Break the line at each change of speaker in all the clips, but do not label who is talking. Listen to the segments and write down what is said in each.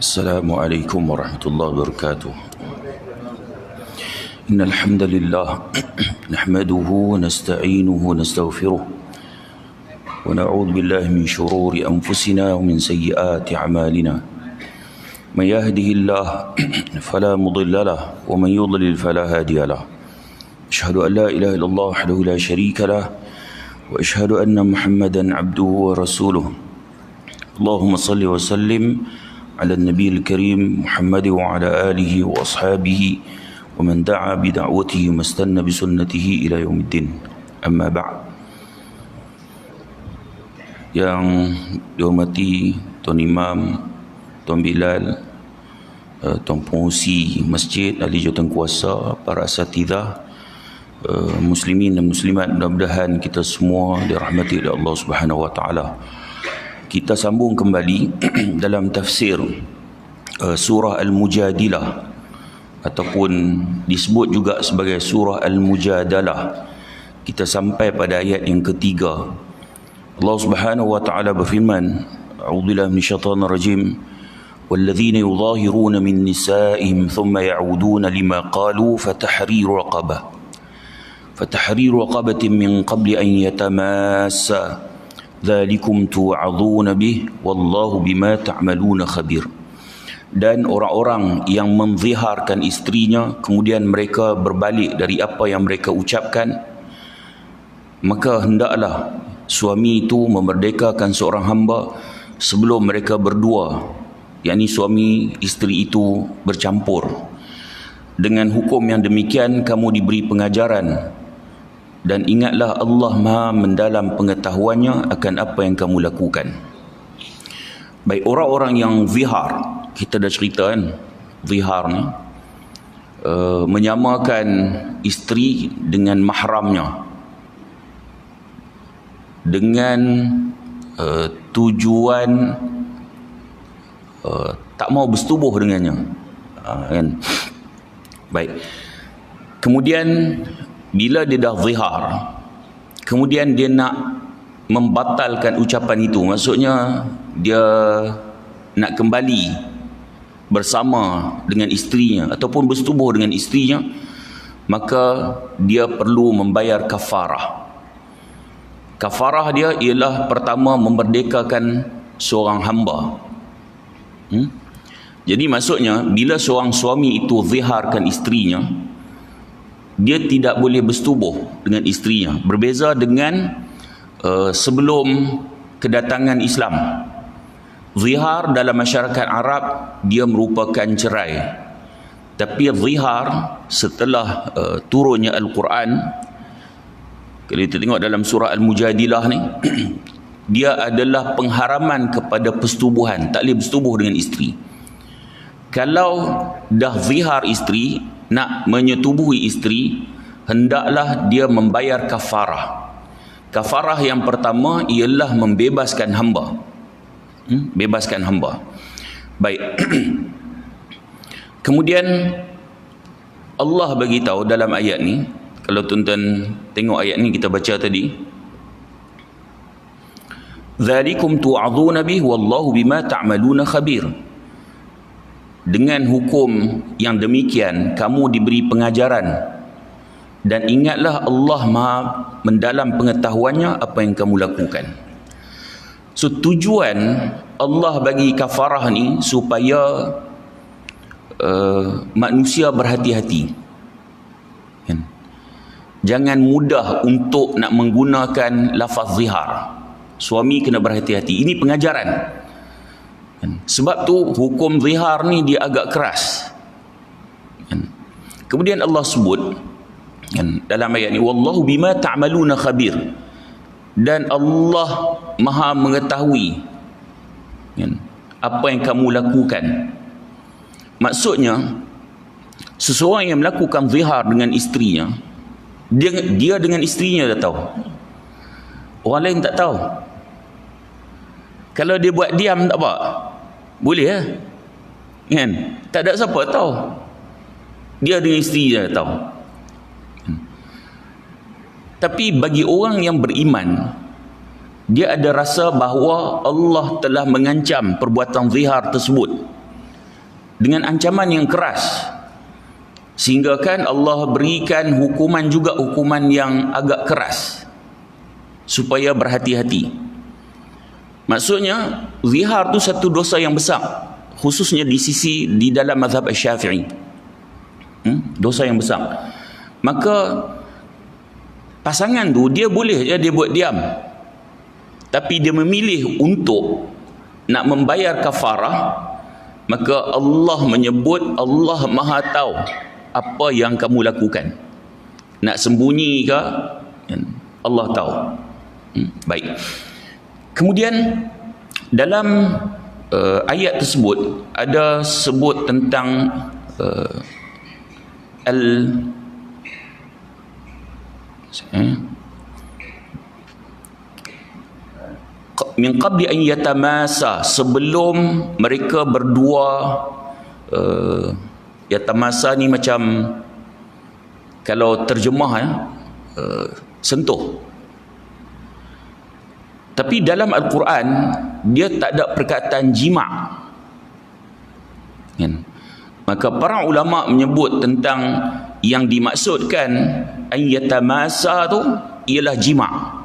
السلام عليكم ورحمة الله وبركاته. إن الحمد لله نحمده ونستعينه ونستغفره ونعوذ بالله من شرور أنفسنا ومن سيئات أعمالنا. من يهده الله فلا مضل له ومن يضلل فلا هادي له. أشهد أن لا إله إلا الله وحده لا شريك له وأشهد أن محمدا عبده ورسوله. اللهم صل وسلم على النبي الكريم محمد وعلى آله وأصحابه ومن دعا بدعوته واستنى بسنته إلى يوم الدين. أما بعد. Yang dihormati Tuan Imam, Tuan Bilal, Tuan Pengurusi Masjid, ahli jawatan kuasa, para asatidah, muslimin dan muslimat, mudah-mudahan kita semua dirahmati oleh Allah Subhanahu wa taala. Kita sambung kembali dalam tafsir surah Al-Mujadilah, ataupun disebut juga sebagai surah Al-Mujadalah. Kita sampai pada ayat yang ketiga. Allah Subhanahu wa taala berfirman, a'udzubillahi minasyaitonir rajim, walladzina yudhahiruna min nisa'ihim thumma ya'uduna lima qalu fatahriru raqabatin min qabli an yatamassa dzalikum tu'adzuna bih wallahu bima ta'maluna khabir. Dan orang-orang yang menziharkan istrinya kemudian mereka berbalik dari apa yang mereka ucapkan, maka hendaklah suami itu memerdekakan seorang hamba sebelum mereka berdua, yakni suami isteri itu bercampur. Dengan hukum yang demikian kamu diberi pengajaran, dan ingatlah Allah Maha mendalam pengetahuannya akan apa yang kamu lakukan. Baik, orang-orang yang zihar, kita dah cerita kan, zihar ni menyamakan isteri dengan mahramnya dengan tujuan tak mau bersetubuh dengannya, kan? Baik, kemudian bila dia dah zihar, kemudian dia nak membatalkan ucapan itu, maksudnya dia nak kembali bersama dengan isterinya ataupun bersetubuh dengan isterinya, maka dia perlu membayar kafarah. Kafarah dia ialah pertama memerdekakan seorang hamba. Jadi maksudnya bila seorang suami itu ziharkan isterinya, dia tidak boleh bersetubuh dengan isterinya. Berbeza dengan sebelum kedatangan Islam. Zihar dalam masyarakat Arab dia merupakan cerai. Tapi zihar setelah turunnya Al-Quran, kalau kita tengok dalam surah Al-Mujadilah ni, dia adalah pengharaman kepada persetubuhan, tak boleh bersetubuh dengan isteri. Kalau dah zihar isteri, nak menyetubuhi isteri, hendaklah dia membayar kafarah. Kafarah yang pertama ialah membebaskan hamba. Bebaskan hamba. Baik. Kemudian Allah bagi tahu dalam ayat ni, kalau tuan-tuan tengok ayat ni kita baca tadi, dzalikum tu'adzuna bih wallahu bima ta'maluna khabir. Dengan hukum yang demikian kamu diberi pengajaran, dan ingatlah Allah Maha mendalam pengetahuannya apa yang kamu lakukan. So tujuan Allah bagi kafarah ni supaya manusia berhati-hati, kan? Jangan mudah untuk nak menggunakan lafaz zihar. Suami kena berhati-hati. Ini pengajaran. Sebab tu hukum zihar ni dia agak keras. Kemudian Allah sebut dalam ayat ni, wallahu bima ta'maluna khabir, dan Allah Maha mengetahui apa yang kamu lakukan. Maksudnya seseorang yang melakukan zihar dengan isterinya, dia dengan isterinya dah tahu, orang lain tak tahu. Kalau dia buat diam tak apa, boleh lah, kan? Tak ada siapa tahu, dia dengan isteri dia tahu. Tapi bagi orang yang beriman, dia ada rasa bahawa Allah telah mengancam perbuatan zihar tersebut. dengan ancaman yang keras, sehingga kan Allah berikan hukuman juga, hukuman yang agak keras, supaya berhati-hati. Maksudnya zihar tu satu dosa yang besar, khususnya di dalam mazhab Syafi'i. Dosa yang besar. Maka pasangan tu dia boleh je dia buat diam, tapi dia memilih untuk nak membayar kafarah, maka Allah menyebut Allah Maha tahu apa yang kamu lakukan. Nak sembunyi ke, Allah tahu. Baik. Kemudian dalam ayat tersebut ada sebut tentang min qabli an yatamasa, sebelum mereka berdua yatamasa ni macam kalau terjemah sentuh. Tapi dalam Al-Quran dia tak ada perkataan jima'. Maka para ulama menyebut tentang yang dimaksudkan an yatamasa tu ialah jima'.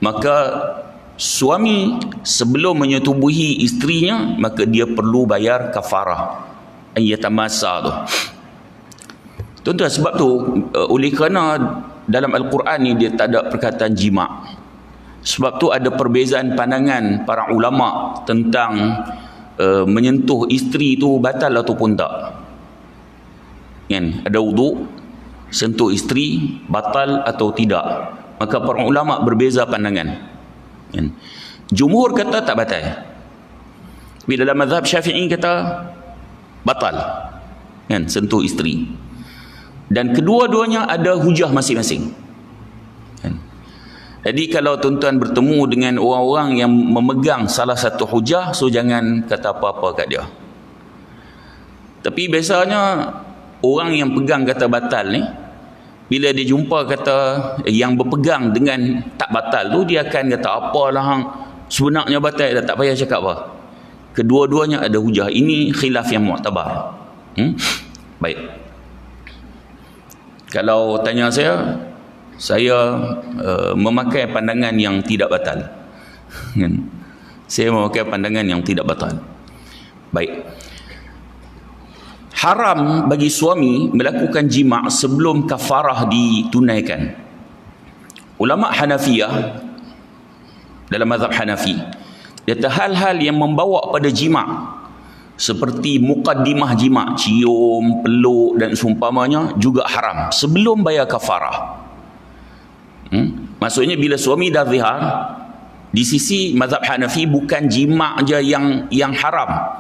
Maka suami sebelum menyetubuhi isterinya, maka dia perlu bayar kafarah an yatamasa tu. Tuan-tuan, sebab tu oleh kerana dalam Al-Quran ni dia tak ada perkataan jima', sebab tu ada perbezaan pandangan para ulama tentang menyentuh isteri tu batal ataupun tak. Kan? Ada wuduk, sentuh isteri batal atau tidak. Maka para ulama berbeza pandangan. Kan? Jumhur kata tak batal. Tapi dalam mazhab Syafi'i kata batal. Kan? Sentuh isteri. Dan kedua-duanya ada hujah masing-masing. Kan? Jadi kalau tuan-tuan bertemu dengan orang-orang yang memegang salah satu hujah, so jangan kata apa-apa kat dia. Tapi biasanya orang yang pegang kata batal ni, bila dia jumpa kata yang berpegang dengan tak batal tu, dia akan kata apalah hang, sebenarnya batal dah, tak payah cakap apa. Kedua-duanya ada hujah. Ini khilaf yang mu'tabar. Baik. Kalau tanya saya memakai pandangan yang tidak batal. Saya memakai pandangan yang tidak batal. Baik. Haram bagi suami melakukan jima' sebelum kafarah ditunaikan. Ulama Hanafiyah dalam mazhab Hanafi, kata hal-hal yang membawa pada jima' seperti muqaddimah jima', cium, peluk dan seumpamanya juga haram sebelum bayar kafarah. Maksudnya bila suami dah zihar, di sisi mazhab Hanafi bukan jima' je yang haram,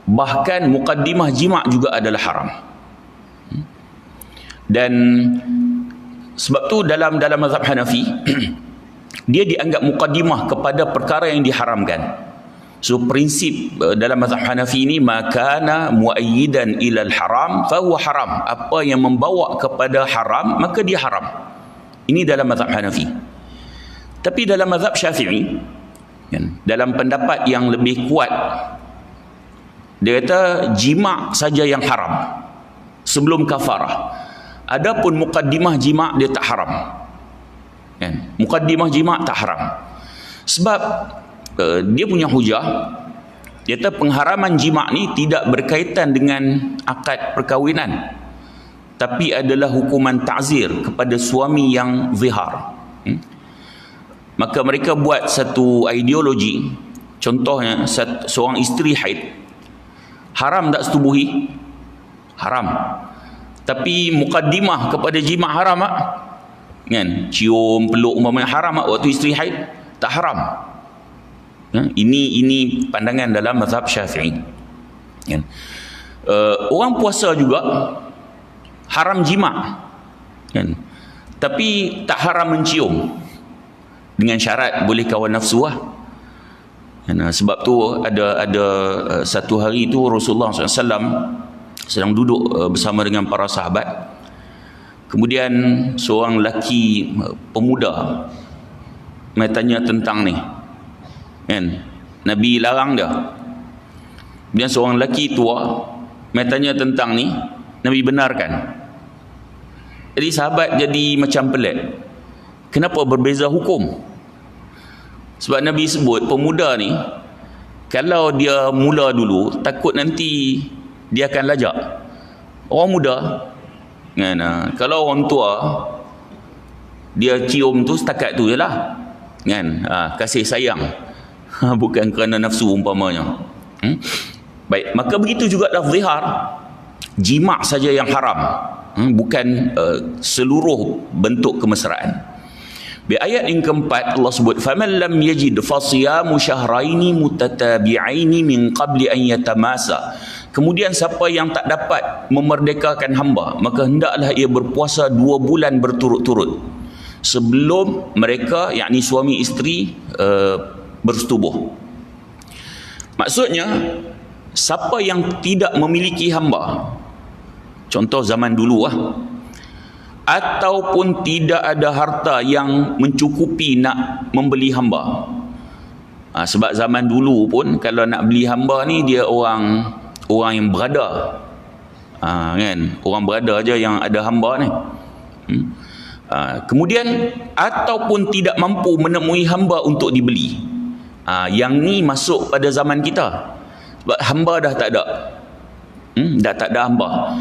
bahkan muqaddimah jima' juga adalah haram. Dan sebab tu dalam mazhab Hanafi dia dianggap muqaddimah kepada perkara yang diharamkan. So prinsip dalam mazhab Hanafi ini, makana muayyidan ilal haram fahuwa haram. Apa yang membawa kepada haram maka dia haram. Ini dalam mazhab Hanafi. Tapi dalam mazhab Syafi'i, dalam pendapat yang lebih kuat, dia kata jima' saja yang haram sebelum kafarah. Adapun muqaddimah jima' dia tak haram. Muqaddimah jima' tak haram. Sebab dia punya hujah, dia kata pengharaman jima' ni tidak berkaitan dengan akad perkahwinan, tapi adalah hukuman ta'zir kepada suami yang zihar. Maka mereka buat satu ideologi. Contohnya, seorang isteri haid, haram tak setubuhi? Haram. Tapi muqaddimah kepada jima' haram tak? Kan? Cium, peluk umpamanya haram tak waktu isteri haid? Tak haram. Ini pandangan dalam mazhab Syafi'i. Orang puasa juga haram jima', kan? Tapi tak haram mencium, dengan syarat boleh kawan nafsu lah. Sebab tu ada satu hari tu Rasulullah SAW sedang duduk bersama dengan para sahabat. Kemudian seorang lelaki pemuda tanya tentang ni, kan? Nabi larang dia. Kemudian seorang lelaki tua mai tanya tentang ni, Nabi benarkan. Jadi sahabat jadi macam pelik. Kenapa berbeza hukum? Sebab Nabi sebut pemuda ni, kalau dia mula dulu, takut nanti dia akan lajak. Orang muda kan, kalau orang tua dia cium tu setakat tu je lah kan, kasih sayang, bukan kerana nafsu umpamanya. Baik, maka begitu juga dalam zihar, jima' saja yang haram, bukan seluruh bentuk kemesraan. Di ayat yang keempat Allah sebut faman lam yajid fasiyamu syahraini mutatabi'aini min qabli an yatamasa. Kemudian siapa yang tak dapat memerdekakan hamba, maka hendaklah ia berpuasa 2 bulan berturut-turut sebelum mereka, yakni suami isteri, bersetubuh. Maksudnya siapa yang tidak memiliki hamba, contoh zaman dulu ataupun tidak ada harta yang mencukupi nak membeli hamba. Sebab zaman dulu pun kalau nak beli hamba ni dia orang yang berada, kan, orang berada aja yang ada hamba ni. Kemudian ataupun tidak mampu menemui hamba untuk dibeli. Yang ni masuk pada zaman kita. Sebab hamba dah tak ada. Dah tak ada hamba.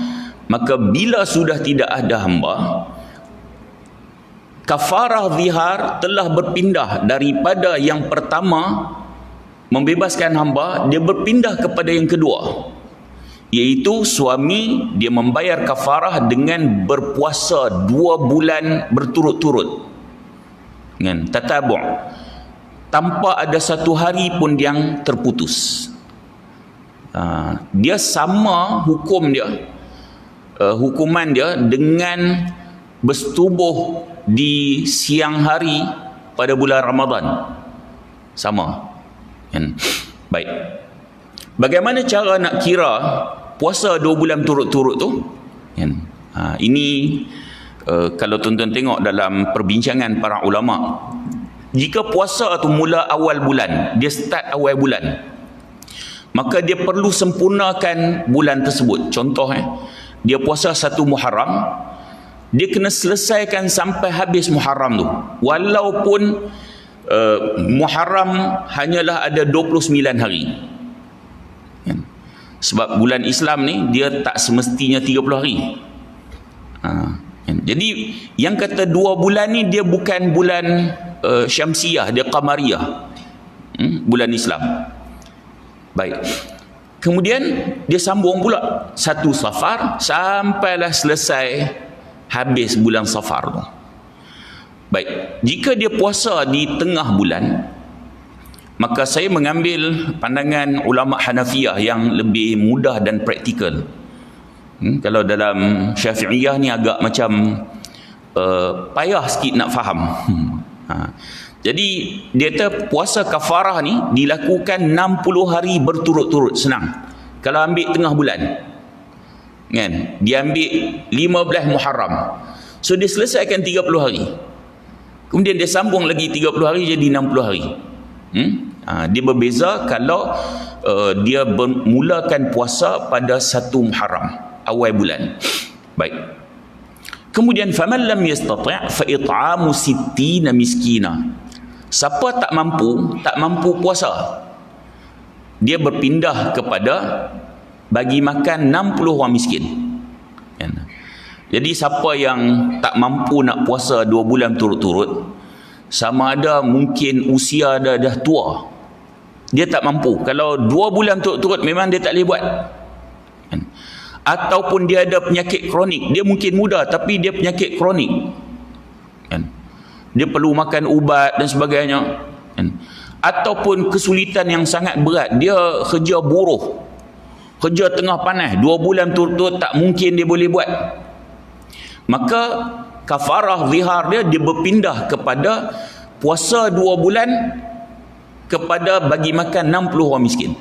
Maka bila sudah tidak ada hamba, kafarah zihar telah berpindah daripada yang pertama membebaskan hamba, dia berpindah kepada yang kedua, iaitu suami dia membayar kafarah dengan berpuasa 2 bulan berturut-turut dengan tatabu', tanpa ada satu hari pun yang terputus. Dia sama hukum dia, hukuman dia dengan bersetubuh di siang hari pada bulan Ramadan. Sama kan? Baik, bagaimana cara nak kira puasa 2 bulan turut-turut tu kan? Ini kalau tuan-tuan tengok dalam perbincangan para ulama, jika puasa tu mula awal bulan, dia start awal bulan, maka dia perlu sempurnakan bulan tersebut. Contoh dia puasa 1 Muharram, dia kena selesaikan sampai habis Muharram tu, walaupun Muharram hanyalah ada 29 hari. Sebab bulan Islam ni dia tak semestinya 30 hari. Jadi yang kata 2 bulan ni dia bukan bulan Syamsiyah, dia Qamariyah, bulan Islam. Baik, kemudian dia sambung pula 1 Safar sampailah selesai habis bulan Safar tu. Baik, jika dia puasa di tengah bulan, maka saya mengambil pandangan ulama Hanafiyah yang lebih mudah dan praktikal. Kalau dalam Syafi'iyah ni agak macam payah sikit nak faham. Jadi dia kata puasa kafarah ni dilakukan 60 hari berturut-turut, senang. Kalau ambil tengah bulan kan, dia ambil 15 Muharram, so dia selesaikan 30 hari, kemudian dia sambung lagi 30 hari jadi 60 hari. Dia berbeza kalau dia mulakan puasa pada 1 Muharram awal bulan. Baik, kemudian faman lam yastati' fa it'amu 60 miskina. Siapa tak mampu puasa, dia berpindah kepada bagi makan 60 orang miskin. Jadi siapa yang tak mampu nak puasa 2 bulan turut-turut, sama ada mungkin usia dah tua, dia tak mampu. Kalau 2 bulan turut-turut memang dia tak boleh buat. Ataupun dia ada penyakit kronik, dia mungkin muda tapi dia penyakit kronik, dia perlu makan ubat dan sebagainya, ataupun kesulitan yang sangat berat, dia kerja buruh, kerja tengah panas 2 bulan turut-turut tak mungkin dia boleh buat, maka kafarah zihar dia berpindah kepada puasa 2 bulan kepada bagi makan 60 orang miskin.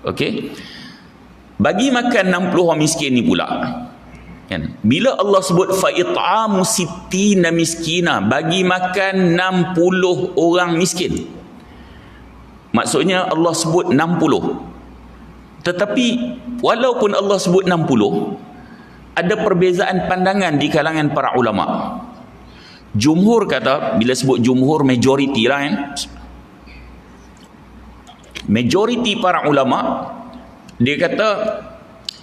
Okey, bagi makan 60 orang miskin ni pula kan, bila Allah sebut fa it'amu 60 miskina, bagi makan 60 orang miskin, Maksudnya Allah sebut 60. Tetapi walaupun Allah sebut 60, ada perbezaan pandangan di kalangan para ulama. Jumhur kata, bila sebut jumhur, majority lah kan, majority para ulama, dia kata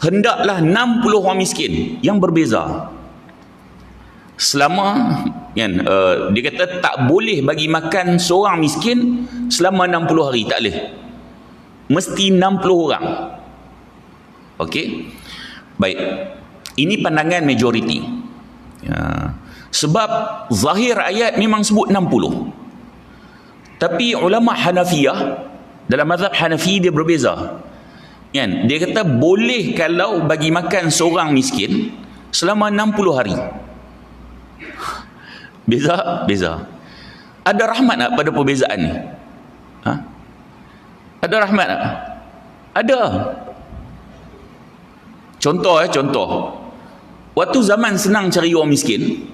hendaklah 60 orang miskin yang berbeza. Selama kan, dia kata tak boleh bagi makan seorang miskin selama 60 hari, tak boleh, mesti 60 orang. Okey, baik, ini pandangan majority ya. Sebab zahir ayat memang sebut 60. Tapi ulama Hanafiyah, dalam mazhab Hanafi dia berbeza kan? Dia kata boleh kalau bagi makan seorang miskin selama 60 hari. Beza. Ada rahmat tak pada perbezaan ni? Ada rahmat tak? Ada. Contoh. Waktu zaman senang cari orang miskin,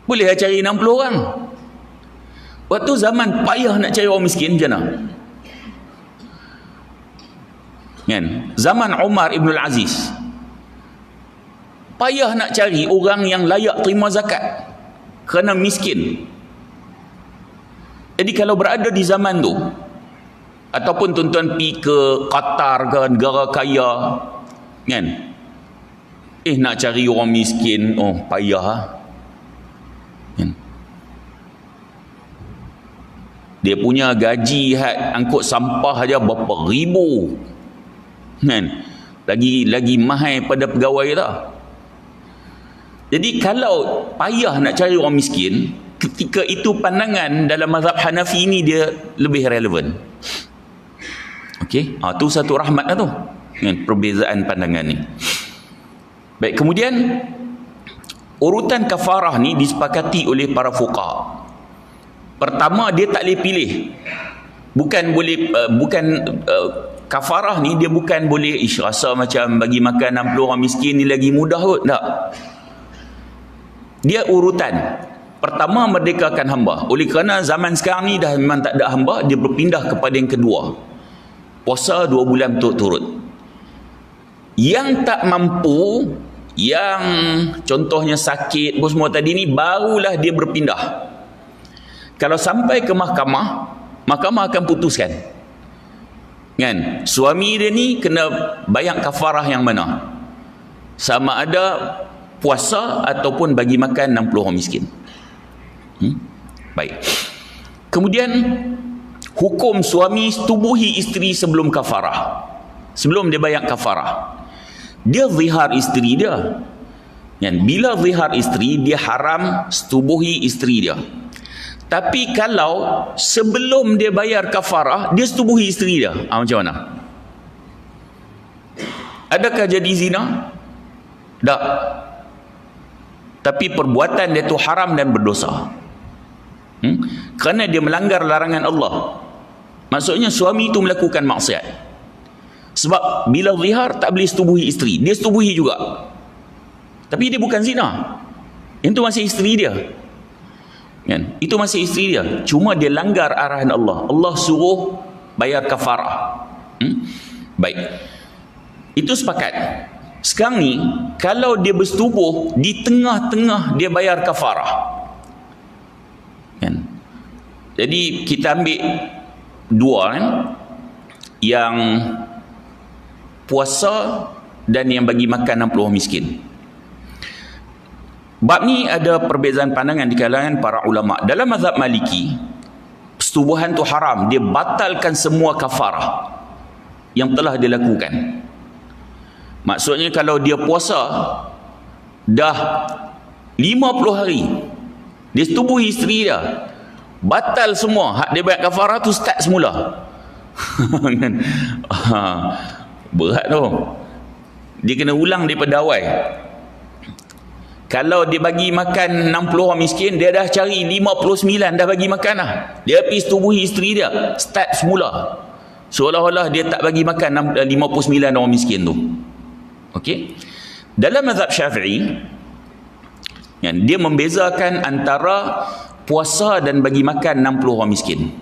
boleh cari 60 orang. Waktu zaman payah nak cari orang miskin, macam mana? Kan? Zaman Umar Ibn Al-Aziz, payah nak cari orang yang layak terima zakat kerana miskin. Jadi kalau berada di zaman tu, ataupun tuan-tuan pergi ke Qatar ke negara kaya kan, nak cari orang miskin, oh payah kan? Dia punya gaji angkut sampah aja berapa ribu kan, lagi mahal pada pegawai dah. Jadi kalau payah nak cari orang miskin, ketika itu pandangan dalam mazhab Hanafi ini dia lebih relevan. Okey, tu satu rahmat lah tu kan, perbezaan pandangan ni. Baik, kemudian urutan kafarah ni disepakati oleh para fuqaha. Pertama, dia tak boleh pilih. Kafarah ni dia bukan boleh rasa macam bagi makan 60 orang miskin ni lagi mudah kot, tak. Dia urutan. Pertama, merdekakan hamba. Oleh kerana zaman sekarang ni dah memang tak ada hamba, dia berpindah kepada yang kedua, puasa 2 bulan turut-turut. Yang tak mampu, yang contohnya sakit semua tadi ni, barulah dia berpindah. Kalau sampai ke mahkamah, mahkamah akan putuskan kan, suami dia ni kena bayar kafarah yang mana, sama ada puasa ataupun bagi makan 60 orang miskin. Baik, kemudian hukum suami tubuhi isteri sebelum kafarah, sebelum dia bayar kafarah. Dia zihar isteri dia kan? Bila zihar isteri, dia haram setubuhi isteri dia. Tapi kalau sebelum dia bayar kafarah, dia setubuhi isteri dia, macam mana? Adakah jadi zina? Tak. Tapi perbuatan dia tu haram dan berdosa. Kerana dia melanggar larangan Allah. Maksudnya suami itu melakukan maksiat. Sebab bila zihar tak boleh setubuhi isteri, dia setubuhi juga. Tapi dia bukan zina. Itu masih isteri dia. Kan? Itu masih isteri dia. Cuma dia langgar arahan Allah. Allah suruh bayar kafarah. Baik. Itu sepakat. Sekarang ni, kalau dia bersetubuh di tengah-tengah dia bayar kafarah. Kan? Jadi kita ambil dua kan? Yang puasa dan yang bagi makan 60 orang miskin. Bab ni ada perbezaan pandangan di kalangan para ulama. Dalam mazhab Maliki, persetubuhan tu haram. Dia batalkan semua kafarah yang telah dilakukan. Maksudnya kalau dia puasa dah 50 hari, dia setubuhi isteri dia, batal semua. Hak dia bayar kafarah tu start semula. Berat tu. Dia kena ulang daripada awal. Kalau dia bagi makan 60 orang miskin, dia dah cari 59 dah bagi makan dah. Dia pergi setubuhi isteri dia, start semula. Seolah-olah dia tak bagi makan 59 orang miskin tu. Okey. Dalam mazhab Syafi'i, dia membezakan antara puasa dan bagi makan 60 orang miskin.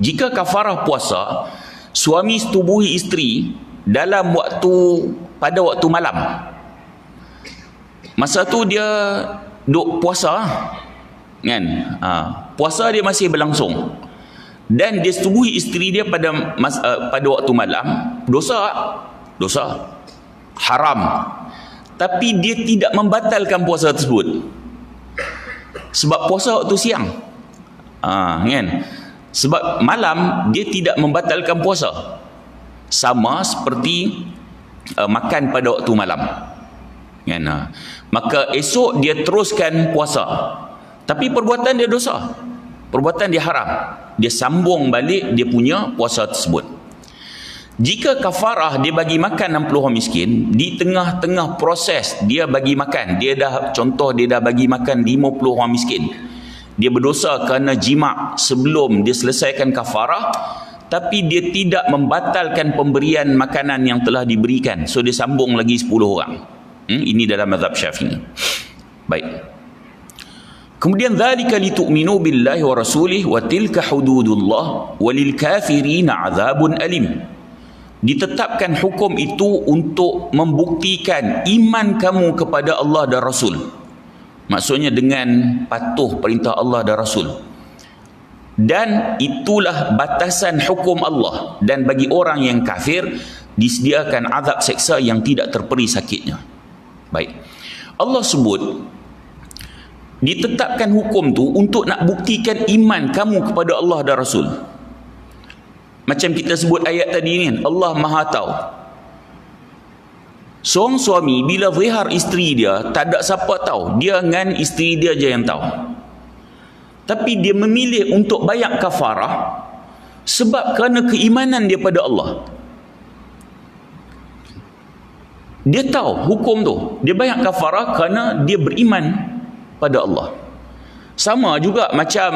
Jika kafarah puasa, suami setubuhi isteri dalam pada waktu malam. Masa tu dia duk puasa kan, puasa dia masih berlangsung, dan dia setubuhi isteri dia pada waktu malam, dosa haram, tapi dia tidak membatalkan puasa tersebut sebab puasa waktu siang, kan, sebab malam dia tidak membatalkan puasa, sama seperti makan pada waktu malam, kan. Maka esok dia teruskan puasa, tapi perbuatan dia dosa, perbuatan dia haram, dia sambung balik dia punya puasa tersebut. Jika kafarah dia bagi makan 60 orang miskin, di tengah-tengah proses dia bagi makan, dia dah bagi makan 50 orang miskin, dia berdosa kerana jima' sebelum dia selesaikan kafarah, tapi dia tidak membatalkan pemberian makanan yang telah diberikan, so dia sambung lagi 10 orang. Ini dalam mazhab Syafi'i. Baik. Kemudian dzalika litu'minu billahi wa rasulih wa tilka hududullah walil kafirina adzabun alim. Ditetapkan hukum itu untuk membuktikan iman kamu kepada Allah dan Rasul. Maksudnya dengan patuh perintah Allah dan Rasul. Dan itulah batasan hukum Allah, dan bagi orang yang kafir disediakan azab seksa yang tidak terperi sakitnya. Baik. Allah sebut ditetapkan hukum tu untuk nak buktikan iman kamu kepada Allah dan Rasul. Macam kita sebut ayat tadi ni, Allah Maha tahu. Seorang suami bila zihar isteri dia, tak ada siapa tahu, dia dengan isteri dia je yang tahu. Tapi dia memilih untuk bayar kafarah sebab kerana keimanan dia pada Allah. Dia tahu hukum tu, dia bayar kafarah kerana dia beriman pada Allah. Sama juga macam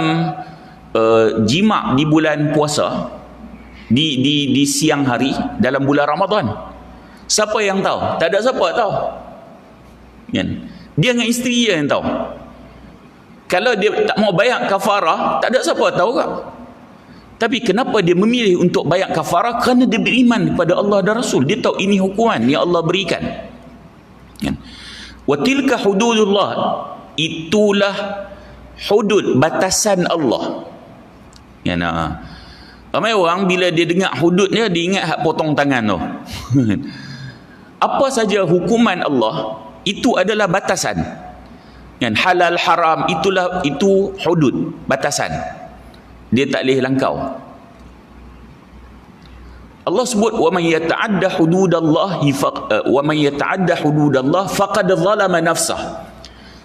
jima' di bulan puasa, di siang hari dalam bulan Ramadan. Siapa yang tahu? Tak ada siapa tahu, kan? Dia dengan isteri dia yang tahu. Kalau dia tak mau bayar kafarah, tak ada siapa tahu kak. Tapi kenapa dia memilih untuk bayar kafarah? Kerana dia beriman kepada Allah dan Rasul. Dia tahu ini hukuman yang Allah berikan. Wa tilka hududullah, itulah hudud, batasan Allah. Ramai orang bila dia dengar hududnya, dia ingat hak potong tangan tu. Apa saja hukuman Allah, itu adalah batasan. Halal haram, itu hudud, batasan. Dia tak boleh langkau. Allah sebut wa man yata'adda hududallahi wa man yata'adda hududallah faqad zalama nafsah.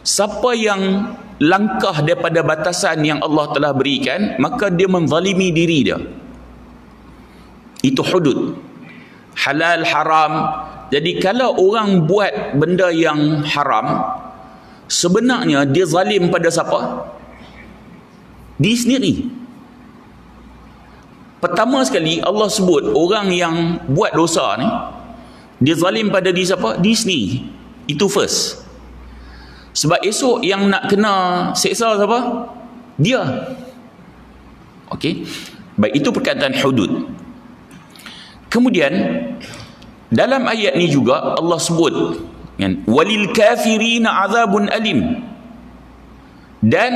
Siapa yang langkah daripada batasan yang Allah telah berikan, maka dia menzalimi diri dia. Itu hudud. Halal haram. Jadi kalau orang buat benda yang haram, sebenarnya dia zalim pada siapa? Diri sendiri. Pertama sekali Allah sebut orang yang buat dosa ni, dia zalim pada diri siapa? Diri sendiri. Itu first. Sebab esok yang nak kena seksa siapa? Dia. Okey. Baik, itu perkataan hudud. Kemudian dalam ayat ni juga Allah sebut kan, walil kafirina azabun alim. Dan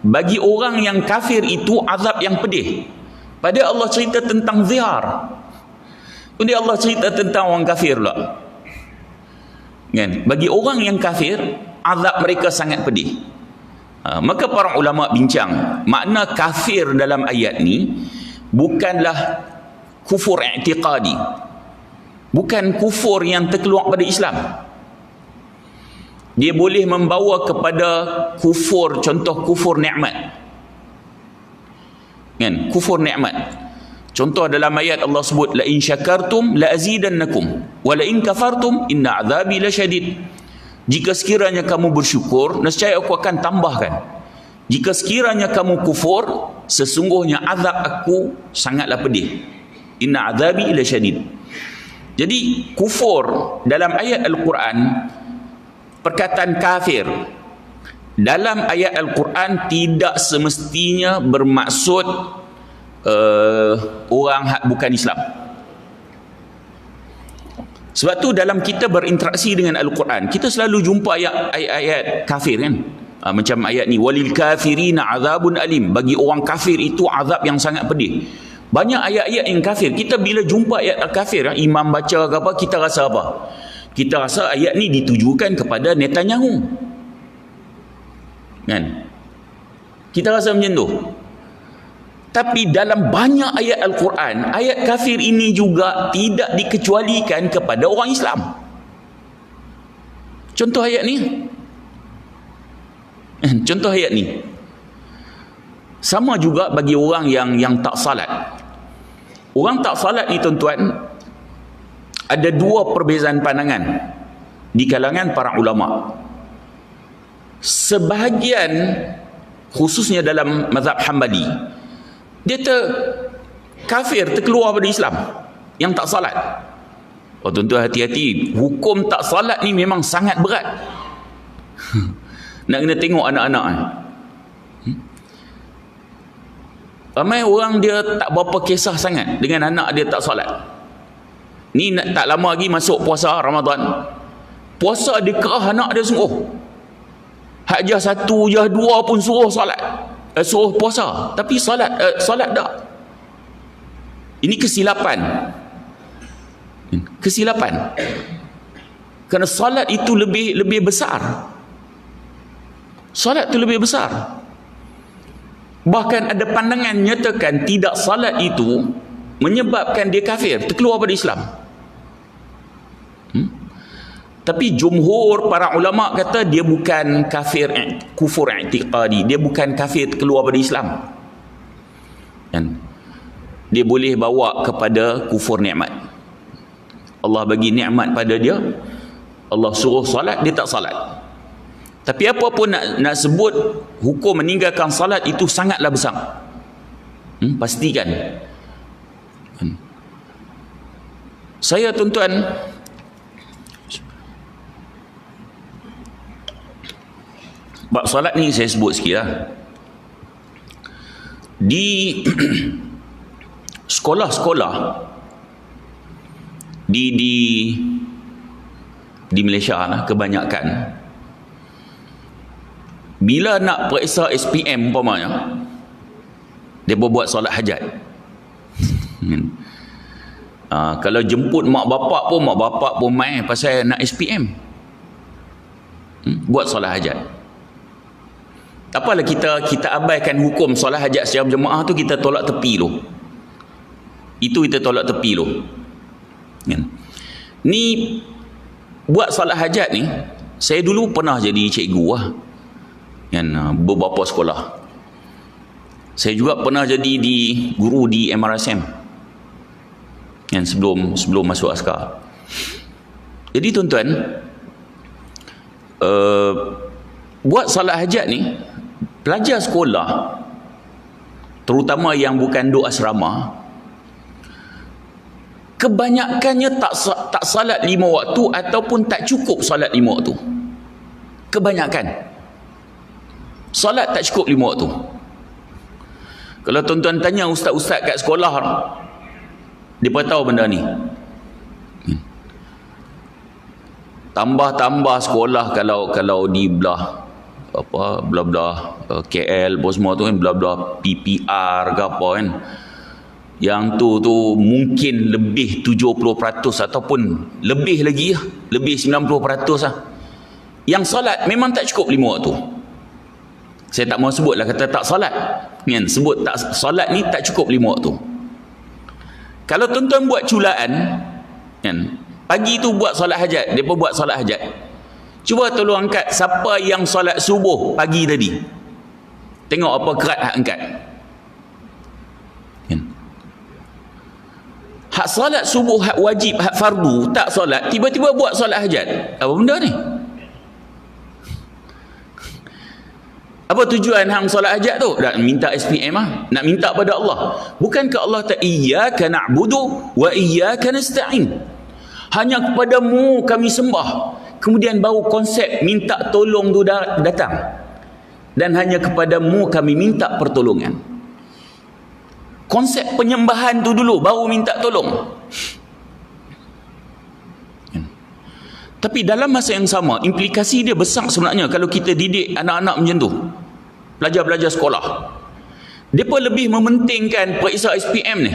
bagi orang yang kafir itu azab yang pedih. Pada Allah cerita tentang zihar, kemudian Allah cerita tentang orang kafir pula. Kan? Bagi orang yang kafir, azab mereka sangat pedih. Maka para ulama bincang, makna kafir dalam ayat ni bukanlah kufur i'tiqadi, bukan kufur yang terkeluar pada Islam. Dia boleh membawa kepada kufur, contoh kufur nikmat. Kan? Kufur nikmat. Contoh dalam ayat Allah sebut la in syakartum la azidannakum wa la in kafartum inna azabi lasyadid. Jika sekiranya kamu bersyukur, nescaya aku akan tambahkan. Jika sekiranya kamu kufur, sesungguhnya azab aku sangatlah pedih. Inna azabi lasyadid. Jadi kufur dalam ayat Al-Quran, perkataan kafir dalam ayat Al-Quran tidak semestinya bermaksud orang bukan Islam. Sebab tu dalam kita berinteraksi dengan Al-Quran, kita selalu jumpa ayat-ayat kafir kan. Macam ayat ni, walil kafirina azabun alim, bagi orang kafir itu azab yang sangat pedih. Banyak ayat-ayat yang kafir. Kita bila jumpa ayat kafir, imam baca ke apa, kita rasa apa? Kita rasa ayat ni ditujukan kepada Netanyahu kan. Kita rasa macam tu. Tapi dalam banyak ayat Al-Quran, ayat kafir ini juga tidak dikecualikan kepada orang Islam. Contoh ayat ni. Contoh ayat ni. Sama juga bagi orang yang tak salat. Orang tak salat ni tuan-tuan, ada dua perbezaan pandangan di kalangan para ulama. Sebahagian, khususnya dalam mazhab Hambali, dia kafir, terkeluar pada Islam yang tak salat. Oh tuan-tuan, hati-hati, hukum tak salat ni memang sangat berat. Nak kena tengok anak-anak ni. Ramai orang dia tak berapa kisah sangat dengan anak dia tak salat. Ni tak lama lagi masuk puasa Ramadan. Puasa dia kerah anak dia sungguh. Hajah 1, hajah 2 pun suruh salat. Suruh puasa, tapi salat tak. Ini kesilapan. Kesilapan. Kerana salat itu lebih besar. Salat itu lebih besar. Bahkan ada pandangan nyatakan tidak salat itu menyebabkan dia kafir, terkeluar pada Islam. Tapi jumhur para ulama kata dia bukan kafir, kufur i'tiqadi, dia bukan kafir keluar pada Islam. Dan dia boleh bawa kepada kufur nikmat. Allah bagi nikmat pada dia, Allah suruh salat, dia tak salat. Tapi apa pun nak sebut, hukum meninggalkan salat itu sangatlah besar. Pastikan. Saya tuan-tuan, bab solat ni saya sebut sikit lah. Di sekolah-sekolah di Malaysia lah, kebanyakan bila nak periksa SPM umpamanya, dia buat solat hajat. Kalau jemput mak bapak pun main pasal nak SPM. Buat solat hajat. Apalah kita abaikan hukum solat hajat secara berjemaah tu, kita tolak tepi lu. Itu kita tolak tepi lu. Ni buat solat hajat ni, saya dulu pernah jadi cikgu lah. Beberapa sekolah. Saya juga pernah jadi guru di MRSM. Sebelum masuk askar. Jadi tuan-tuan, buat solat hajat ni, pelajar sekolah, terutama yang bukan duk asrama, kebanyakannya tak salat 5 waktu ataupun tak cukup salat 5 waktu. Kebanyakan salat tak cukup 5 waktu. Kalau tuan-tuan tanya ustaz-ustaz kat sekolah, dia tahu benda ni. Tambah sekolah kalau di belah KL pun semua tu kan, belah PPR ke apa kan, yang tu mungkin lebih 70% ataupun lebih lagi lah, lebih 90% lah yang salat memang tak cukup 5 waktu. Saya tak mau sebut lah kata tak salat kan, sebut tak salat ni tak cukup 5 waktu. Kalau tuan-tuan buat culaan kan, pagi tu buat solat hajat, mereka buat solat hajat, cuba tolong angkat siapa yang solat subuh pagi tadi, tengok apa kerat hak angkat kan? Hak solat subuh, hak wajib, hak fardu tak solat, tiba-tiba buat solat hajat. Apa benda ni? Apa tujuan hang solat hajat tu? Nak minta SPM lah, nak minta pada Allah. Bukankah Allah tak iyyaka na'budu wa iyyaka nasta'in, hanya kepadamu kami sembah, kemudian baru konsep minta tolong tu datang, dan hanya kepadamu kami minta pertolongan. konsep penyembahan tu dulu baru minta tolong. Tapi dalam masa yang sama, implikasi dia besar sebenarnya kalau kita didik anak-anak macam tu, pelajar-pelajar sekolah. Mereka lebih mementingkan periksa SPM ni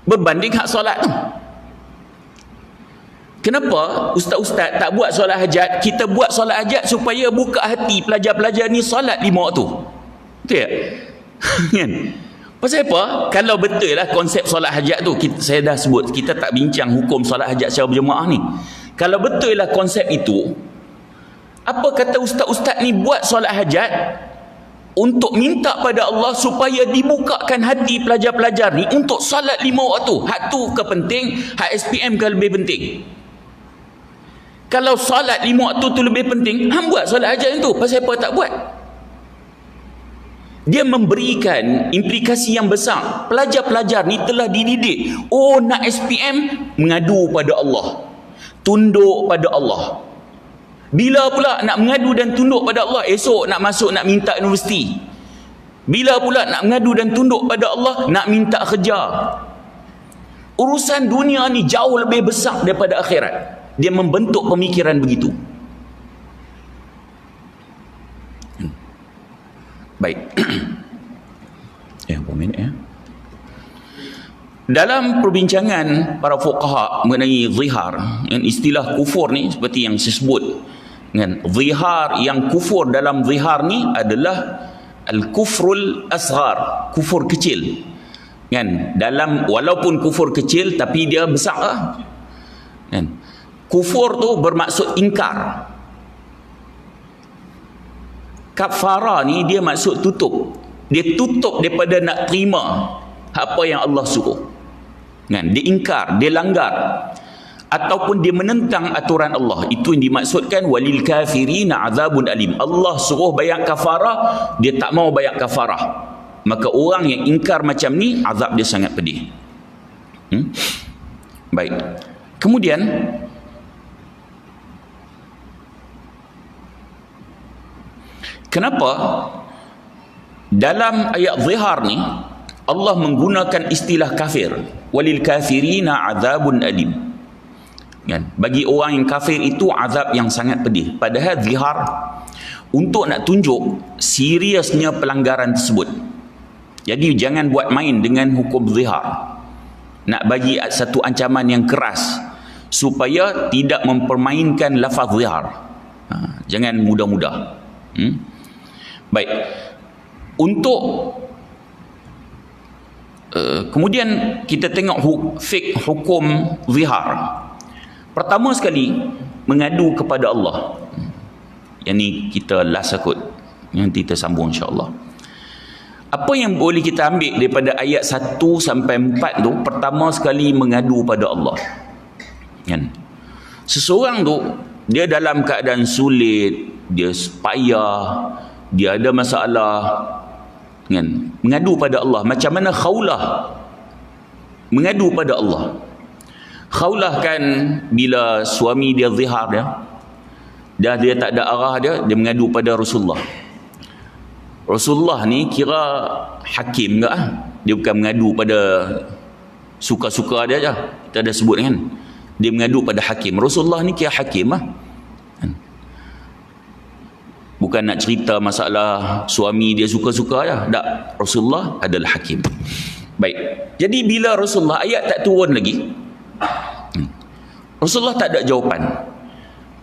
berbanding hak solat tu. Kenapa ustaz-ustaz tak buat solat hajat? Kita buat solat hajat supaya buka hati pelajar-pelajar ni solat 5 waktu. Betul tak? Kan? Pasal apa? Kalau betul lah konsep solat hajat tu, saya dah sebut, kita tak bincang hukum solat hajat secara berjemaah ni. Kalau betul lah konsep itu, apa kata ustaz-ustaz ni buat solat hajat untuk minta pada Allah supaya dibukakan hati pelajar-pelajar ni untuk solat 5 waktu. Hak tu ke penting, hak SPM ke lebih penting? Kalau solat 5 waktu tu lebih penting, hang buat solat hajat tu. Pasal apa tak buat? Dia memberikan implikasi yang besar. Pelajar-pelajar ni telah dididik, oh nak SPM, mengadu pada Allah, tunduk pada Allah. Bila pula nak mengadu dan tunduk pada Allah? Esok nak masuk, nak minta universiti. Bila pula nak mengadu dan tunduk pada Allah? Nak minta kerja. Urusan dunia ni jauh lebih besar daripada akhirat. Dia membentuk pemikiran begitu. Baik. Berapa minit ya? Dalam perbincangan para fuqaha mengenai zihar, yang istilah kufur ni seperti yang saya sebut, kan, zihar, yang kufur dalam zihar ni adalah al-kufrul asghar, kufur kecil. Kan, dalam walaupun kufur kecil tapi dia besar lah. Kan? Kufur tu bermaksud ingkar. Kafara ni dia maksud tutup. Dia tutup daripada nak terima apa yang Allah suruh. Kan? Dia ingkar, dia langgar, ataupun dia menentang aturan Allah. Itu yang dimaksudkan walil kafirina azabun alim. Allah suruh bayar kafarah, dia tak mau bayar kafarah. Maka orang yang ingkar macam ni, azab dia sangat pedih. Baik. Kemudian kenapa dalam ayat zihar ni Allah menggunakan istilah kafir, walil kafirina azabun alim. Kan? Bagi orang yang kafir itu azab yang sangat pedih. Padahal zihar untuk nak tunjuk seriusnya pelanggaran tersebut. Jadi jangan buat main dengan hukum zihar. Nak bagi satu ancaman yang keras supaya tidak mempermainkan lafaz zihar. Jangan mudah-mudah. Baik. Untuk kemudian kita tengok fiqh hukum zihar. Pertama sekali, mengadu kepada Allah. Yang ni kita last akut, nanti kita sambung insya-Allah. Apa yang boleh kita ambil daripada ayat 1 sampai 4 tu? Pertama sekali, mengadu pada Allah. Kan? Seseorang tu dia dalam keadaan sulit, dia payah, dia ada masalah, kan? Mengadu pada Allah. Macam mana Khawlah mengadu pada Allah? Khawlah kan bila suami dia zihar dia tak ada arah, dia mengadu pada Rasulullah. Rasulullah ni kira hakim ke? Dia bukan mengadu pada suka-suka dia je. Kita ada sebut kan, dia mengadu pada hakim. Rasulullah ni kira hakim lah. Bukan nak cerita masalah suami dia suka-suka je. Tak, Rasulullah adalah hakim. Baik. Jadi bila Rasulullah, ayat tak turun lagi, Rasulullah tak ada jawapan.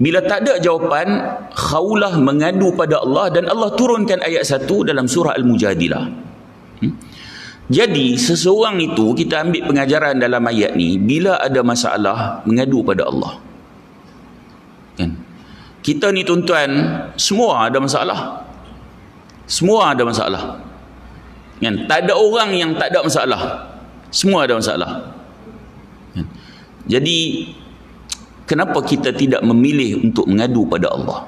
Bila tak ada jawapan, Khawlah mengadu pada Allah dan Allah turunkan ayat 1 dalam surah Al-Mujadilah. Jadi seseorang itu, kita ambil pengajaran dalam ayat ni, bila ada masalah, mengadu pada Allah. Kan? Kita ni tuan-tuan, semua ada masalah. Semua ada masalah. Kan? Tak ada orang yang tak ada masalah. Semua ada masalah. Kan? Jadi kenapa kita tidak memilih untuk mengadu pada Allah?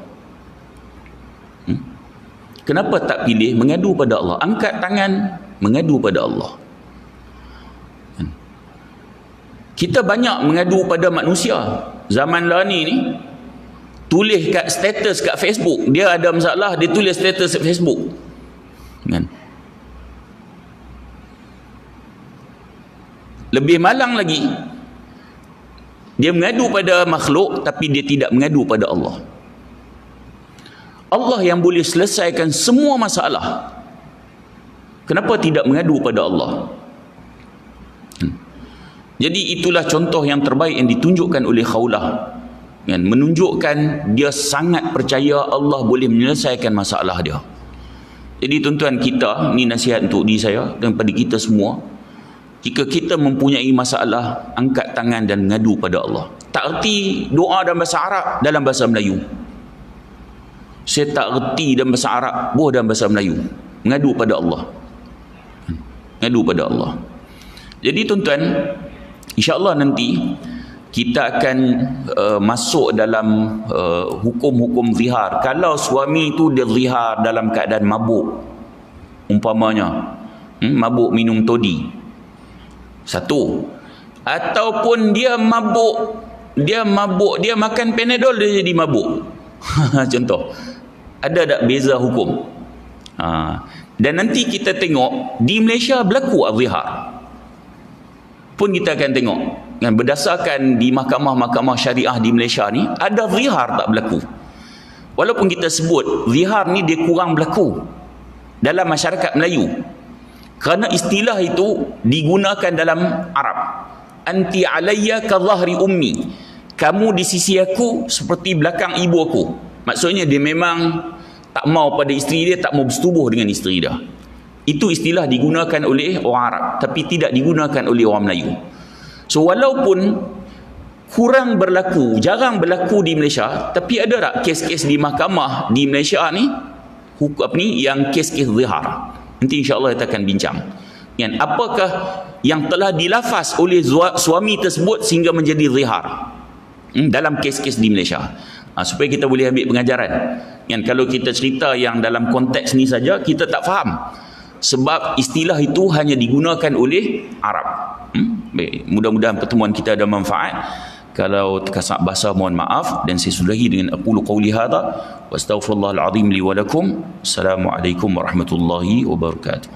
Kenapa tak pilih mengadu pada Allah? Angkat tangan, mengadu pada Allah. Kita banyak mengadu pada manusia. Zaman lah ni tulis kat status kat Facebook, dia ada masalah, dia tulis status kat Facebook. Kan? Lebih malang lagi, dia mengadu pada makhluk tapi dia tidak mengadu pada Allah. Allah yang boleh selesaikan semua masalah, kenapa tidak mengadu pada Allah? Jadi itulah contoh yang terbaik yang ditunjukkan oleh Khawlah, menunjukkan dia sangat percaya Allah boleh menyelesaikan masalah dia. Jadi tuan-tuan, kita ni nasihat untuk diri saya dan pada kita semua, jika kita mempunyai masalah, angkat tangan dan mengadu pada Allah. Tak erti doa dalam bahasa Arab, dalam bahasa Melayu. Saya tak erti dalam bahasa Arab, dalam bahasa Melayu. Mengadu pada Allah. Mengadu pada Allah. Jadi tuan-tuan, insya-Allah nanti kita akan masuk dalam hukum-hukum zihar. Kalau suami itu dia zihar dalam keadaan mabuk, umpamanya mabuk minum toddy, satu, ataupun dia mabuk dia makan Panadol dia jadi mabuk. Contoh, ada tak beza hukum? Dan nanti kita tengok di Malaysia berlaku zihar pun kita akan tengok. Berdasarkan di mahkamah-mahkamah syariah di Malaysia ni, ada zihar tak berlaku. Walaupun kita sebut zihar ni dia kurang berlaku dalam masyarakat Melayu, kerana istilah itu digunakan dalam Arab. Anti alayya ka zahri ummi, kamu di sisi aku seperti belakang ibu aku. Maksudnya dia memang tak mau pada isteri dia, tak mau bersetubuh dengan isteri dia. Itu istilah digunakan oleh orang Arab, tapi tidak digunakan oleh orang Melayu. So walaupun kurang berlaku, jarang berlaku di Malaysia, tapi ada tak kes-kes di mahkamah di Malaysia ni, hukum ni yang kes-kes zihar? Nanti insya-Allah kita akan bincang. Apakah yang telah dilafaz oleh suami tersebut sehingga menjadi zihar dalam kes-kes di Malaysia, supaya kita boleh ambil pengajaran. Kalau kita cerita yang dalam konteks ni saja, kita tak faham, sebab istilah itu hanya digunakan oleh Arab. Baik, mudah-mudahan pertemuan kita ada manfaat. Kalau terkasar bahasa, mohon maaf, dan saya sudahi dengan aqulu qawli hadha wa astaghfirullahal azim li wa lakum. Assalamualaikum warahmatullahi wabarakatuh.